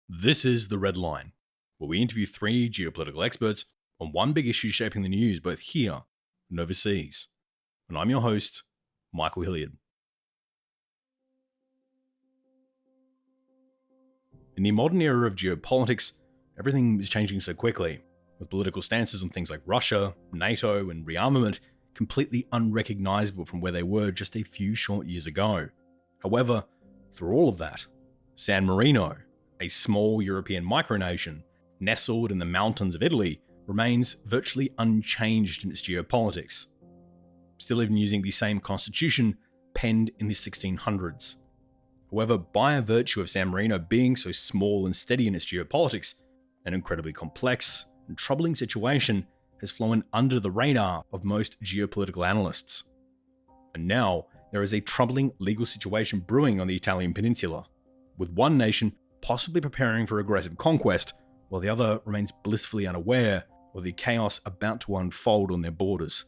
This is The Red Line, where we interview three geopolitical experts on one big issue shaping the news both here and overseas. And I'm your host, Michael Hilliard. In the modern era of geopolitics, everything is changing so quickly, with political stances on things like Russia, NATO, and rearmament completely unrecognizable from where they were just a few short years ago. However, through all of that, San Marino, a small European micronation nestled in the mountains of Italy, remains virtually unchanged in its geopolitics, still even using the same constitution penned in the 1600s. However, by virtue of San Marino being so small and steady in its geopolitics, an incredibly complex and troubling situation has flown under the radar of most geopolitical analysts. And now, there is a troubling legal situation brewing on the Italian peninsula, with one nation possibly preparing for aggressive conquest, while the other remains blissfully unaware of the chaos about to unfold on their borders.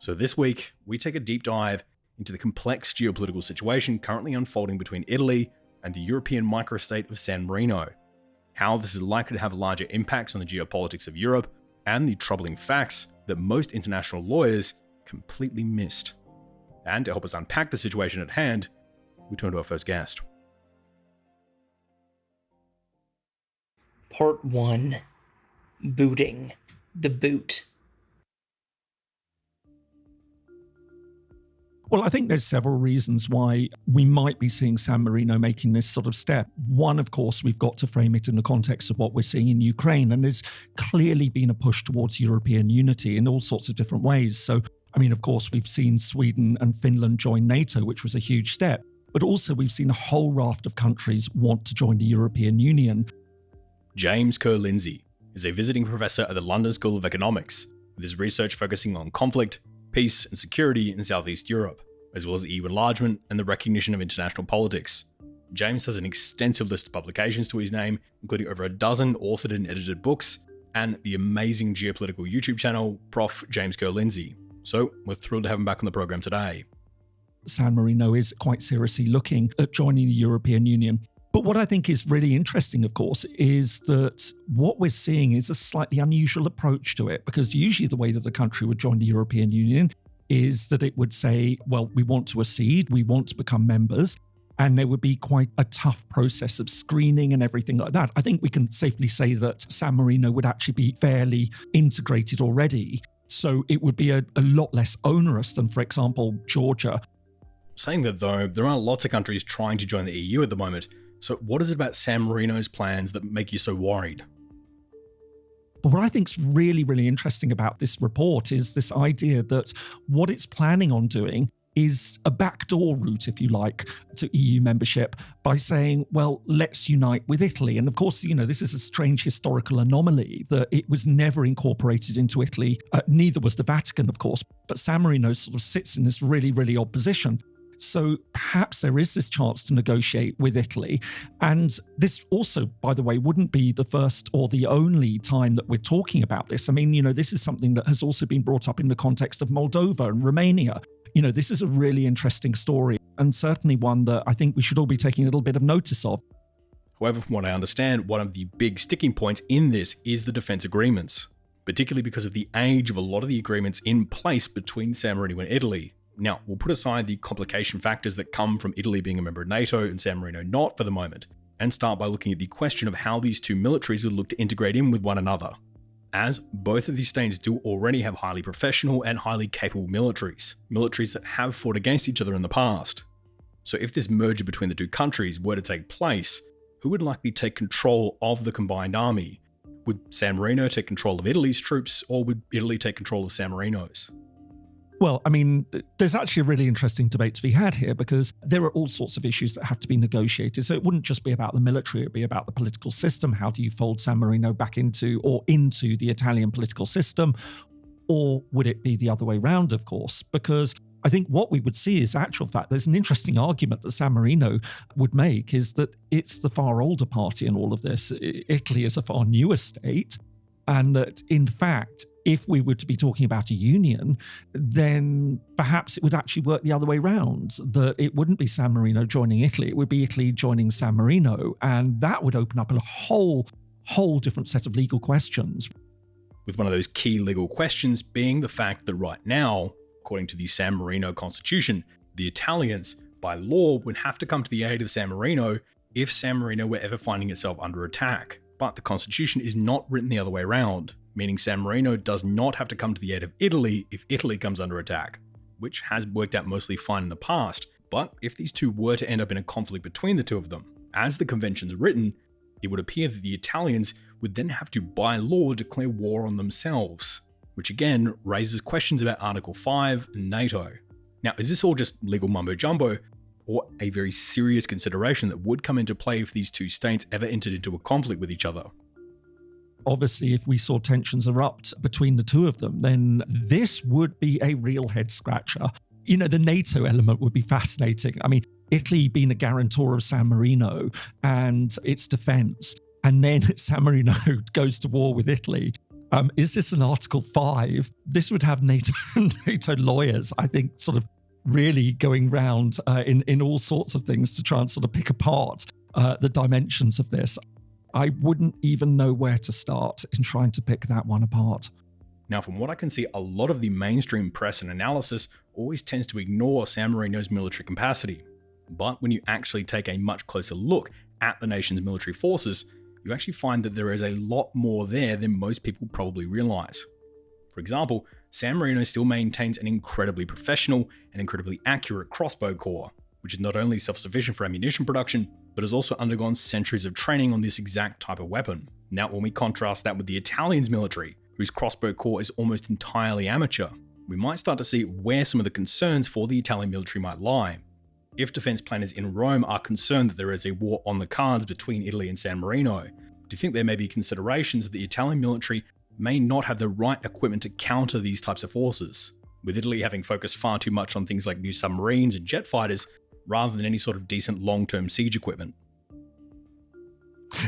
So this week, we take a deep dive into the complex geopolitical situation currently unfolding between Italy and the European microstate of San Marino, how this is likely to have larger impacts on the geopolitics of Europe, and the troubling facts that most international lawyers completely missed. And to help us unpack the situation at hand, we turn to our first guest. Part 1. Booting. The boot. Well, I think there's several reasons why we might be seeing San Marino making this sort of step. One, of course, we've got to frame it in the context of what we're seeing in Ukraine, and there's clearly been a push towards European unity in all sorts of different ways. So, I mean, of course, we've seen Sweden and Finland join NATO, which was a huge step, but also we've seen a whole raft of countries want to join the European Union. James Lindsay is a visiting professor at the London School of Economics, with his research focusing on conflict, peace, and security in Southeast Europe, as well as EU enlargement and the recognition of international politics. James has an extensive list of publications to his name, including over a dozen authored and edited books, and the amazing geopolitical YouTube channel, Prof. James Lindsay. So, we're thrilled to have him back on the program today. San Marino is quite seriously looking at joining the European Union. But what I think is really interesting, of course, is that what we're seeing is a slightly unusual approach to it, because usually the way that a country would join the European Union is that it would say, well, we want to accede, we want to become members, and there would be quite a tough process of screening and everything like that. I think we can safely say that San Marino would actually be fairly integrated already, so it would be a lot less onerous than, for example, Georgia. Saying that though, there are lots of countries trying to join the EU at the moment. So what is it about San Marino's plans that make you so worried? But what I think is really, really interesting about this report is this idea that what it's planning on doing is a backdoor route, if you like, to EU membership by saying, well, let's unite with Italy. And of course, you know, this is a strange historical anomaly that it was never incorporated into Italy. Neither was the Vatican, of course. But San Marino sort of sits in this really, really odd position. So perhaps there is this chance to negotiate with Italy. And this also, by the way, wouldn't be the first or the only time that we're talking about this. I mean, you know, this is something that has also been brought up in the context of Moldova and Romania. You know, this is a really interesting story, and certainly one that I think we should all be taking a little bit of notice of. However, from what I understand, one of the big sticking points in this is the defense agreements, particularly because of the age of a lot of the agreements in place between San Marino and Italy. Now, we'll put aside the complication factors that come from Italy being a member of NATO and San Marino not for the moment, and start by looking at the question of how these two militaries would look to integrate in with one another, as both of these states do already have highly professional and highly capable militaries that have fought against each other in the past. So if this merger between the two countries were to take place, who would likely take control of the combined army? Would San Marino take control of Italy's troops, or would Italy take control of San Marino's? Well, I mean, there's actually a really interesting debate to be had here, because there are all sorts of issues that have to be negotiated. So it wouldn't just be about the military, it'd be about the political system. How do you fold San Marino back into the Italian political system? Or would it be the other way around, of course? Because I think what we would see is actual fact. There's an interesting argument that San Marino would make, is that it's the far older party in all of this. Italy is a far newer state. And that, in fact, If we were to be talking about a union, then perhaps it would actually work the other way round, that it wouldn't be San Marino joining Italy, it would be Italy joining San Marino, and that would open up a whole different set of legal questions. With one of those key legal questions being the fact that right now, according to the San Marino Constitution, the Italians, by law, would have to come to the aid of San Marino if San Marino were ever finding itself under attack. But the Constitution is not written the other way around, meaning San Marino does not have to come to the aid of Italy if Italy comes under attack, which has worked out mostly fine in the past. But if these two were to end up in a conflict between the two of them, as the convention's written, it would appear that the Italians would then have to, by law, declare war on themselves, which again raises questions about Article 5 and NATO. Now, is this all just legal mumbo-jumbo, or a very serious consideration that would come into play if these two states ever entered into a conflict with each other? Obviously, if we saw tensions erupt between the two of them, then this would be a real head-scratcher. You know, the NATO element would be fascinating. I mean, Italy being a guarantor of San Marino and its defense, and then San Marino goes to war with Italy. Is this an Article 5? This would have NATO lawyers, I think, sort of really going round in all sorts of things to try and sort of pick apart the dimensions of this. I wouldn't even know where to start in trying to pick that one apart. Now, from what I can see, a lot of the mainstream press and analysis always tends to ignore San Marino's military capacity. But when you actually take a much closer look at the nation's military forces, you actually find that there is a lot more there than most people probably realize. For example, San Marino still maintains an incredibly professional and incredibly accurate crossbow corps, which is not only self-sufficient for ammunition production, but has also undergone centuries of training on this exact type of weapon. Now, when we contrast that with the Italians' military, whose crossbow corps is almost entirely amateur, we might start to see where some of the concerns for the Italian military might lie. If defense planners in Rome are concerned that there is a war on the cards between Italy and San Marino, do you think there may be considerations that the Italian military may not have the right equipment to counter these types of forces, with Italy having focused far too much on things like new submarines and jet fighters, rather than any sort of decent long-term siege equipment?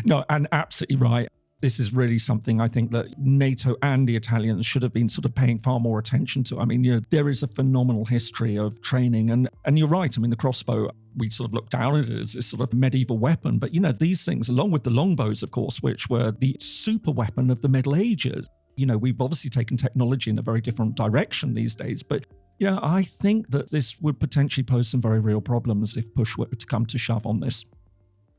No, and absolutely right. This is really something I think that NATO and the Italians should have been sort of paying far more attention to. I mean, you know, there is a phenomenal history of training, and you're right. I mean, the crossbow, we sort of look down at it as this sort of medieval weapon, but you know, these things, along with the longbows, of course, which were the super weapon of the Middle Ages. You know, we've obviously taken technology in a very different direction these days, but yeah, I think that this would potentially pose some very real problems if push were to come to shove on this.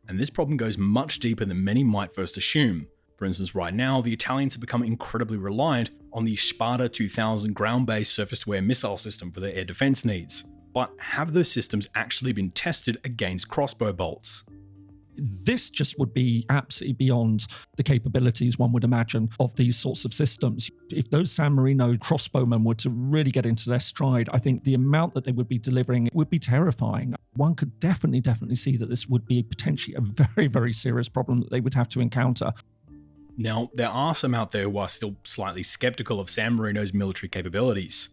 And this problem goes much deeper than many might first assume. For instance, right now, the Italians have become incredibly reliant on the Sparta 2000 ground-based surface-to-air missile system for their air defense needs. But have those systems actually been tested against crossbow bolts? This just would be absolutely beyond the capabilities, one would imagine, of these sorts of systems. If those San Marino crossbowmen were to really get into their stride, I think the amount that they would be delivering would be terrifying. One could definitely see that this would be potentially a very, very serious problem that they would have to encounter. Now, there are some out there who are still slightly skeptical of San Marino's military capabilities,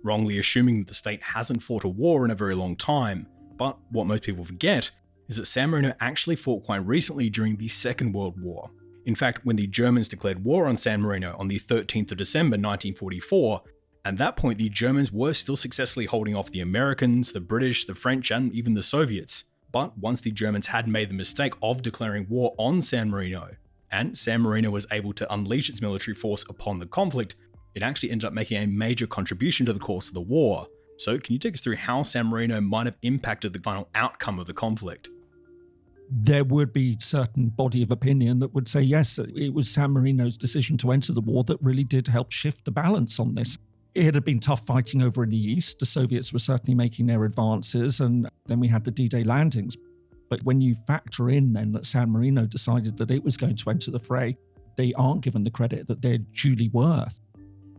wrongly assuming that the state hasn't fought a war in a very long time. But what most people forget is that San Marino actually fought quite recently during the Second World War. In fact, when the Germans declared war on San Marino on the 13th of December 1944, at that point the Germans were still successfully holding off the Americans, the British, the French, and even the Soviets. But once the Germans had made the mistake of declaring war on San Marino, and San Marino was able to unleash its military force upon the conflict, it actually ended up making a major contribution to the course of the war. So can you take us through how San Marino might have impacted the final outcome of the conflict? There would be certain body of opinion that would say, yes, it was San Marino's decision to enter the war that really did help shift the balance on this. It had been tough fighting over in the East. The Soviets were certainly making their advances, and then we had the D-Day landings. But when you factor in then that San Marino decided that it was going to enter the fray, they aren't given the credit that they're duly worth.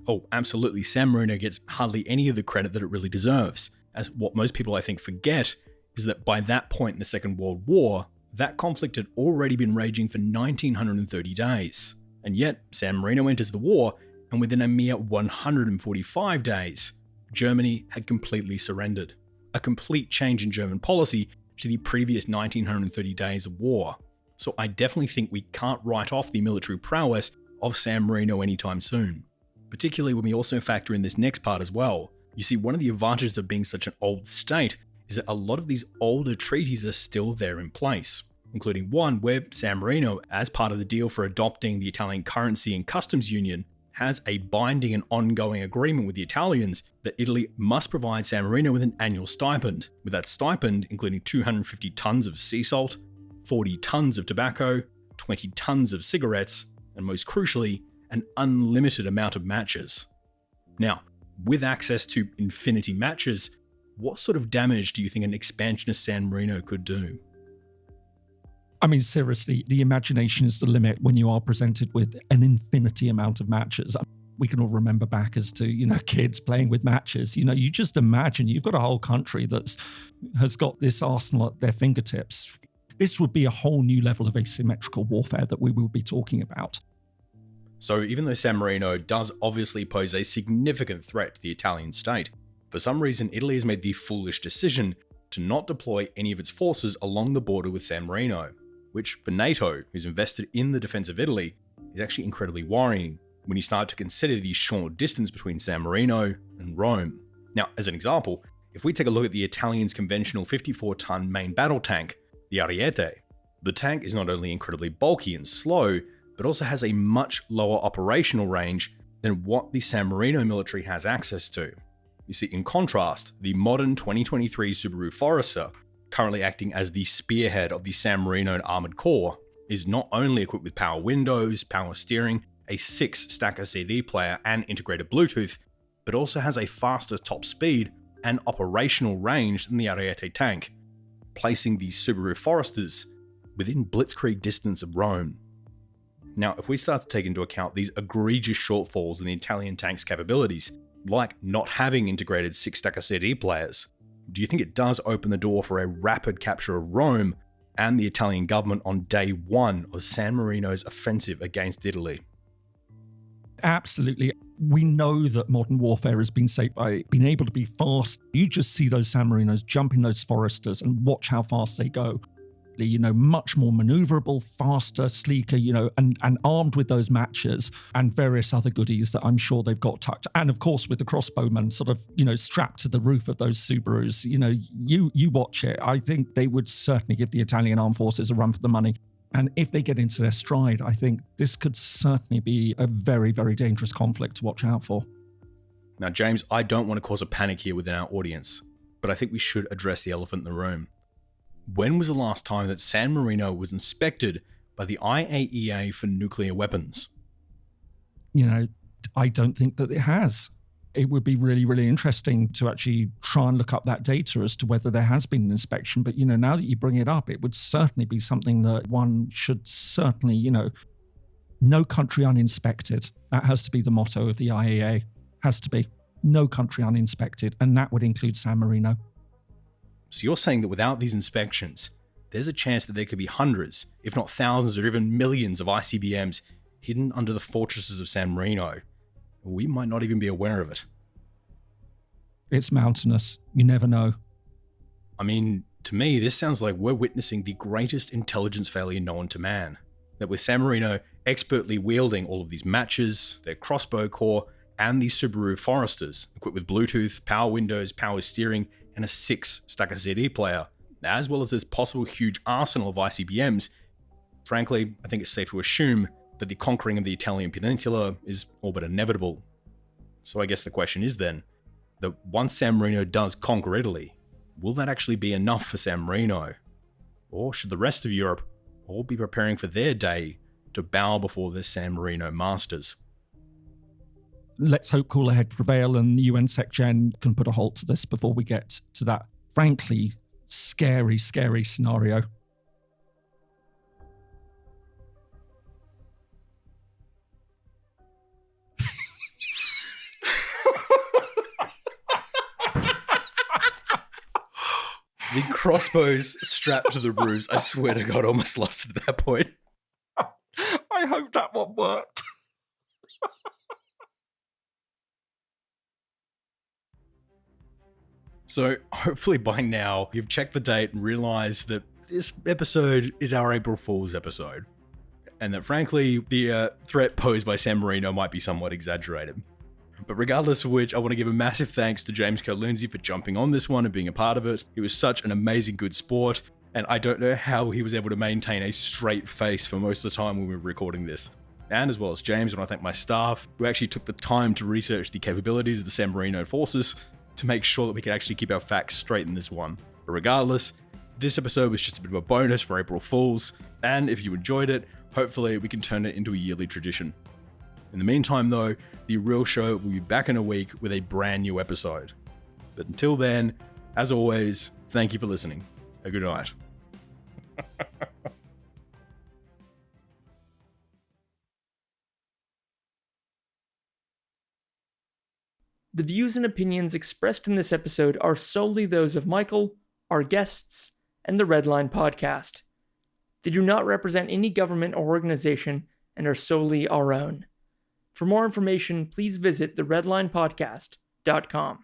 Oh, absolutely. San Marino gets hardly any of the credit that it really deserves, as what most people I think forget is that by that point in the Second World War, that conflict had already been raging for 1930 days. And yet, San Marino enters the war, and within a mere 145 days, Germany had completely surrendered. A complete change in German policy to the previous 1930 days of war. So I definitely think we can't write off the military prowess of San Marino anytime soon. particularly when we also factor in this next part as well. You see, one of the advantages of being such an old state is that a lot of these older treaties are still there in place, including one where San Marino, as part of the deal for adopting the Italian currency and customs union, has a binding and ongoing agreement with the Italians that Italy must provide San Marino with an annual stipend, with that stipend including 250 tons of sea salt, 40 tons of tobacco, 20 tons of cigarettes, and most crucially, an unlimited amount of matches. Now, with access to infinity matches, what sort of damage do you think an expansionist San Marino could do? I mean, seriously, the imagination is the limit when you are presented with an infinity amount of matches. We can all remember back as to, kids playing with matches. You just imagine you've got a whole country that has got this arsenal at their fingertips. This would be a whole new level of asymmetrical warfare that we will be talking about. So even though San Marino does obviously pose a significant threat to the Italian state, for some reason Italy has made the foolish decision to not deploy any of its forces along the border with San Marino, which for NATO, who's invested in the defense of Italy, is actually incredibly worrying when you start to consider the short distance between San Marino and Rome. Now, as an example, if we take a look at the Italians' conventional 54-ton main battle tank, the Ariete, the tank is not only incredibly bulky and slow, but also has a much lower operational range than what the San Marino military has access to. You see, in contrast, the modern 2023 Subaru Forester, currently acting as the spearhead of the San Marino Armored Corps, is not only equipped with power windows, power steering, a 6-stacker CD player and integrated Bluetooth, but also has a faster top speed and operational range than the Ariete tank, placing the Subaru Foresters within blitzkrieg distance of Rome. Now, if we start to take into account these egregious shortfalls in the Italian tank's capabilities, like not having integrated 6-stacker CD players, do you think it does open the door for a rapid capture of Rome and the Italian government on day one of San Marino's offensive against Italy? Absolutely. We know that modern warfare has been shaped by being able to be fast. You just see those San Marinos jump in those Foresters and watch how fast they go. Much more maneuverable, faster, sleeker, and armed with those matches and various other goodies that I'm sure they've got tucked. And of course, with the crossbowmen sort of, strapped to the roof of those Subarus, you watch it. I think they would certainly give the Italian armed forces a run for the money. And if they get into their stride, I think this could certainly be a very, very dangerous conflict to watch out for. Now, James, I don't want to cause a panic here within our audience, but I think we should address the elephant in the room. When was the last time that San Marino was inspected by the IAEA for nuclear weapons? I don't think that it has. It would be really, really interesting to actually try and look up that data as to whether there has been an inspection. But, now that you bring it up, it would certainly be something that one should certainly, no country uninspected. That has to be the motto of the IAEA. Has to be. No country uninspected. And that would include San Marino. So you're saying that without these inspections, there's a chance that there could be hundreds, if not thousands or even millions of ICBMs hidden under the fortresses of San Marino. We might not even be aware of it. It's mountainous. You never know. I mean, to me, this sounds like we're witnessing the greatest intelligence failure known to man. That with San Marino expertly wielding all of these matches, their crossbow core, and these Subaru Foresters, equipped with Bluetooth, power windows, power steering, and a 6-stacker CD player, as well as this possible huge arsenal of ICBMs, frankly, I think it's safe to assume that the conquering of the Italian peninsula is all but inevitable. So I guess the question is then, that once San Marino does conquer Italy, will that actually be enough for San Marino? Or should the rest of Europe all be preparing for their day to bow before their San Marino masters? Let's hope cooler heads prevail and the UN SecGen can put a halt to this before we get to that, frankly, scary, scary scenario. The crossbows strapped to the roofs, I swear to God, almost lost at that point. I hope that one worked. So hopefully by now you've checked the date and realized that this episode is our April Fool's episode. And that frankly, the threat posed by San Marino might be somewhat exaggerated. But regardless of which, I want to give a massive thanks to James Lindsay for jumping on this one and being a part of it. He was such an amazing good sport, and I don't know how he was able to maintain a straight face for most of the time when we were recording this. And as well as James, I want to thank my staff, who actually took the time to research the capabilities of the San Marino forces to make sure that we could actually keep our facts straight in this one. But regardless, this episode was just a bit of a bonus for April Fools, and if you enjoyed it, hopefully we can turn it into a yearly tradition. In the meantime though, the real show will be back in a week with a brand new episode. But until then, as always, thank you for listening. A good night. The views and opinions expressed in this episode are solely those of Michael, our guests, and the Redline podcast. They do not represent any government or organization and are solely our own. For more information, please visit theredlinepodcast.com.